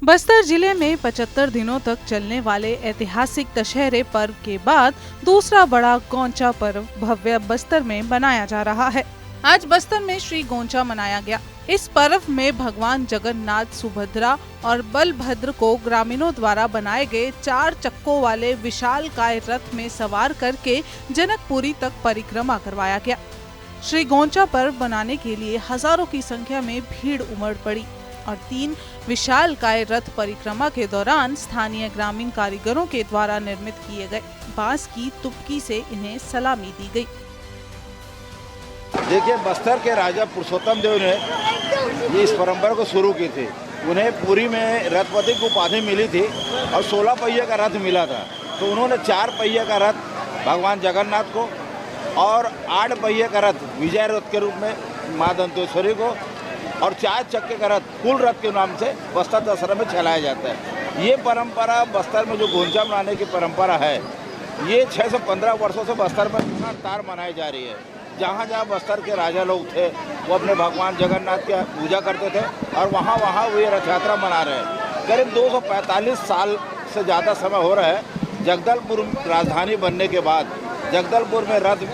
बस्तर जिले में 75 दिनों तक चलने वाले ऐतिहासिक दशहरे पर्व के बाद दूसरा बड़ा गोंचा पर्व भव्य बस्तर में मनाया जा रहा है। आज बस्तर में श्री गोंचा मनाया गया। इस पर्व में भगवान जगन्नाथ, सुभद्रा और बलभद्र को ग्रामीणों द्वारा बनाए गए 4 चक्कों वाले विशालकाय रथ में सवार करके जनकपुरी तक परिक्रमा करवाया गया। श्री गोंचा पर्व मनाने के लिए हजारों की संख्या में भीड़ उमड़ पड़ी और 3 विशालकाय रथ परिक्रमा के दौरान स्थानीय ग्रामीण कारीगरों के द्वारा निर्मित किए गए बांस की तुपकी से इन्हें सलामी दी गई। देखिए, बस्तर के राजा पुरुषोत्तम देव ने इस परंपरा को शुरू की थी। उन्हें पुरी में रथपति की उपाधि मिली थी और 16 पहिए का रथ मिला था, तो उन्होंने 4 पहिए का रथ भगवान जगन्नाथ को और 8 पहिए का रथ विजय रथ के रूप में माँ दंतेश्वरी को और 4 चक्के का रथ कुल रथ के नाम से बस्तर दशहरा में चलाया जाता है। ये परंपरा बस्तर में जो गोंचा मनाने की परंपरा है, ये 6 से 15 वर्षों से बस्तर में लगातार मनाई जा रही है। जहाँ जहाँ बस्तर के राजा लोग थे वो अपने भगवान जगन्नाथ की पूजा करते थे और वहाँ वो ये रथ यात्रा मना रहे हैं। करीब 245 साल से ज़्यादा समय हो रहा है। जगदलपुर राजधानी बनने के बाद जगदलपुर में रथ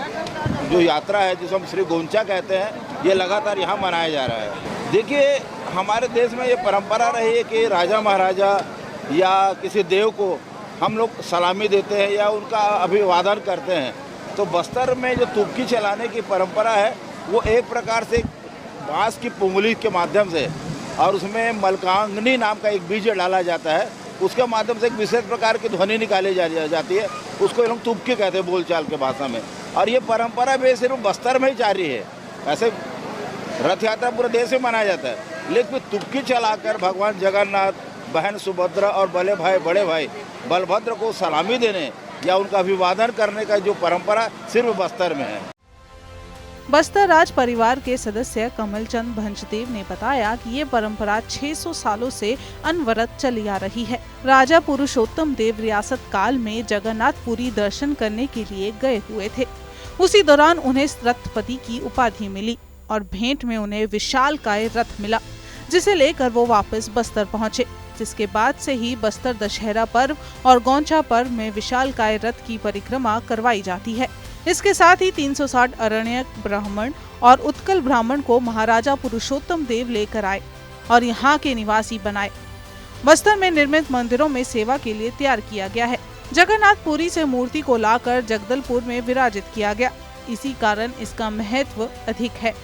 जो यात्रा है, जिसे हम श्री गोंचा कहते हैं, ये लगातार यहाँ मनाया जा रहा है। देखिए, हमारे देश में ये परंपरा रही है कि राजा महाराजा या किसी देव को हम लोग सलामी देते हैं या उनका अभिवादन करते हैं। तो बस्तर में जो तुपकी चलाने की परंपरा है, वो एक प्रकार से बांस की पुंगली के माध्यम से और उसमें मलकांगनी नाम का एक बीज डाला जाता है, उसके माध्यम से एक विशेष प्रकार की ध्वनि निकाली जाती है। उसको लोग तुपकी कहते हैं बोलचाल के भाषा में। और ये परंपरा भी सिर्फ बस्तर में ही जारी है। ऐसे रथ यात्रा पूरे देश में मनाया जाता है, लेकिन तुपकी चलाकर भगवान जगन्नाथ, बहन सुभद्रा और बड़े भाई बलभद्र को सलामी देने या उनका अभिवादन करने का जो परंपरा सिर्फ बस्तर में है। बस्तर राज परिवार के सदस्य कमलचंद भंजदेव ने बताया कि ये परंपरा 600 सालों से अनवरत चली आ रही है। राजा पुरुषोत्तम देव रियासत काल में जगन्नाथपुरी दर्शन करने के लिए गए हुए थे। उसी दौरान उन्हें रथपति की उपाधि मिली और भेंट में उन्हें विशालकाय रथ मिला, जिसे लेकर वो वापस बस्तर पहुंचे। जिसके बाद से ही बस्तर दशहरा पर्व और गोंचा पर्व में विशालकाय रथ की परिक्रमा करवाई जाती है। इसके साथ ही 360 अरण्यक ब्राह्मण और उत्कल ब्राह्मण को महाराजा पुरुषोत्तम देव लेकर आए और यहाँ के निवासी बनाए। बस्तर में निर्मित मंदिरों में सेवा के लिए तैयार किया गया है। जगन्नाथपुरी से मूर्ति को लाकर जगदलपुर में विराजित किया गया, इसी कारण इसका महत्व अधिक है।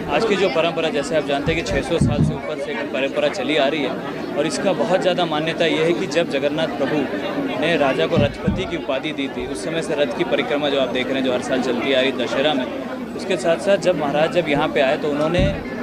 आज की जो परंपरा, जैसे आप जानते हैं कि 600 साल से ऊपर से परंपरा चली आ रही है और इसका बहुत ज़्यादा मान्यता ये है कि जब जगन्नाथ प्रभु ने राजा को रथपति की उपाधि दी थी, उस समय से रथ की परिक्रमा जो आप देख रहे हैं, जो हर साल चलती आ रही दशहरा में, उसके साथ साथ जब महाराज यहाँ पे आए तो उन्होंने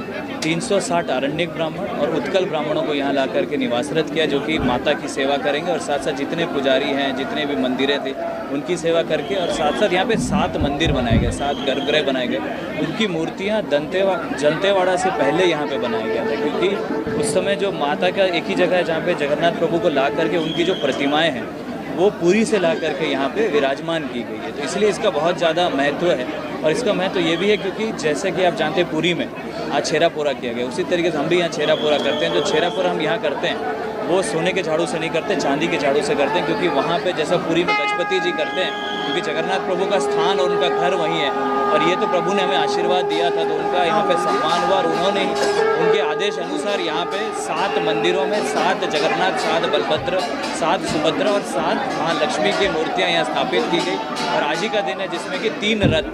360 अरण्यक ब्राह्मण और उत्कल ब्राह्मणों को यहाँ ला करके निवासरत किया, जो कि माता की सेवा करेंगे और साथ साथ जितने पुजारी हैं, जितने भी मंदिरें थे, उनकी सेवा करके, और साथ साथ यहाँ पे 7 मंदिर बनाए गए, 7 गर्भगृह बनाए गए। उनकी मूर्तियाँ दंतेवाड़ा से पहले यहाँ पे बनाया गया था, क्योंकि उस समय जो माता का एक ही जगह है जहाँ पे जगन्नाथ प्रभु को ला करके उनकी जो प्रतिमाएँ हैं वो पुरी से ला करके यहाँ पे विराजमान की गई है। तो इसलिए इसका बहुत ज़्यादा महत्व है। और इसका महत्व ये भी है क्योंकि जैसे कि आप जानते हैं पुरी में आज छेरा पोरा किया गया, उसी तरीके से हम भी यहाँ छेरा पोरा करते हैं। जो छेरा पोरा हम यहाँ करते हैं वो सोने के झाड़ू से नहीं करते, चांदी के झाड़ू से करते हैं, क्योंकि वहाँ पे जैसा पुरी में गजपति जी करते हैं, क्योंकि जगन्नाथ प्रभु का स्थान और उनका घर वहीं है और ये तो प्रभु ने हमें आशीर्वाद दिया था, तो उनका यहाँ पे सम्मान हुआ और उन्होंने उनके आदेश अनुसार यहाँ पे 7 मंदिरों में 7 जगन्नाथ, 7 बलभद्र, 7 सुभद्रा और 7 महालक्ष्मी की मूर्तियाँ यहाँ स्थापित की गई। और आज ही का दिन है जिसमें कि 3 रथ,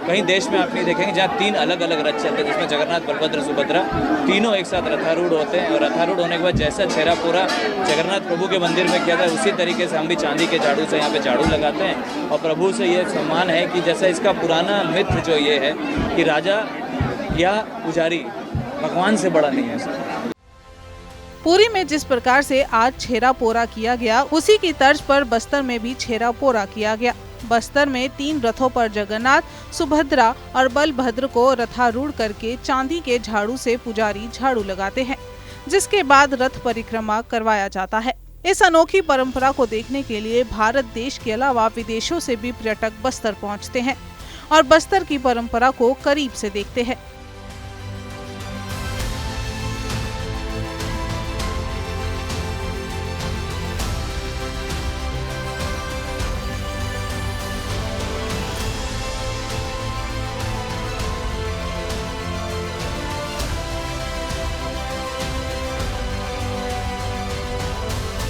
कहीं देश में आप नहीं देखेंगे जहाँ 3 अलग अलग रथ चलते हैं, जिसमें जगन्नाथ, बलभद्र, सुभद्रा तीनों एक साथ रथारूढ़ होते हैं। और रथारूढ़ होने के बाद जैसा छेरा पूरा जगन्नाथ प्रभु के मंदिर में किया था, उसी तरीके से हम भी चांदी के झाड़ू से यहाँ पे झाड़ू लगाते हैं। और प्रभु से ये सम्मान है कि जैसा इसका पुराना मिथ जो ये है कि राजा या पुजारी भगवान से बड़ा नहीं है। पुरी में जिस प्रकार से आज छेरा पोरा किया गया, उसी की तर्ज पर बस्तर में भी छेरा पोरा किया गया। बस्तर में 3 रथों पर जगन्नाथ, सुभद्रा और बलभद्र को रथारूढ़ करके चांदी के झाड़ू से पुजारी झाड़ू लगाते हैं, जिसके बाद रथ परिक्रमा करवाया जाता है। इस अनोखी परंपरा को देखने के लिए भारत देश के अलावा विदेशों से भी पर्यटक बस्तर पहुंचते हैं और बस्तर की परंपरा को करीब से देखते हैं।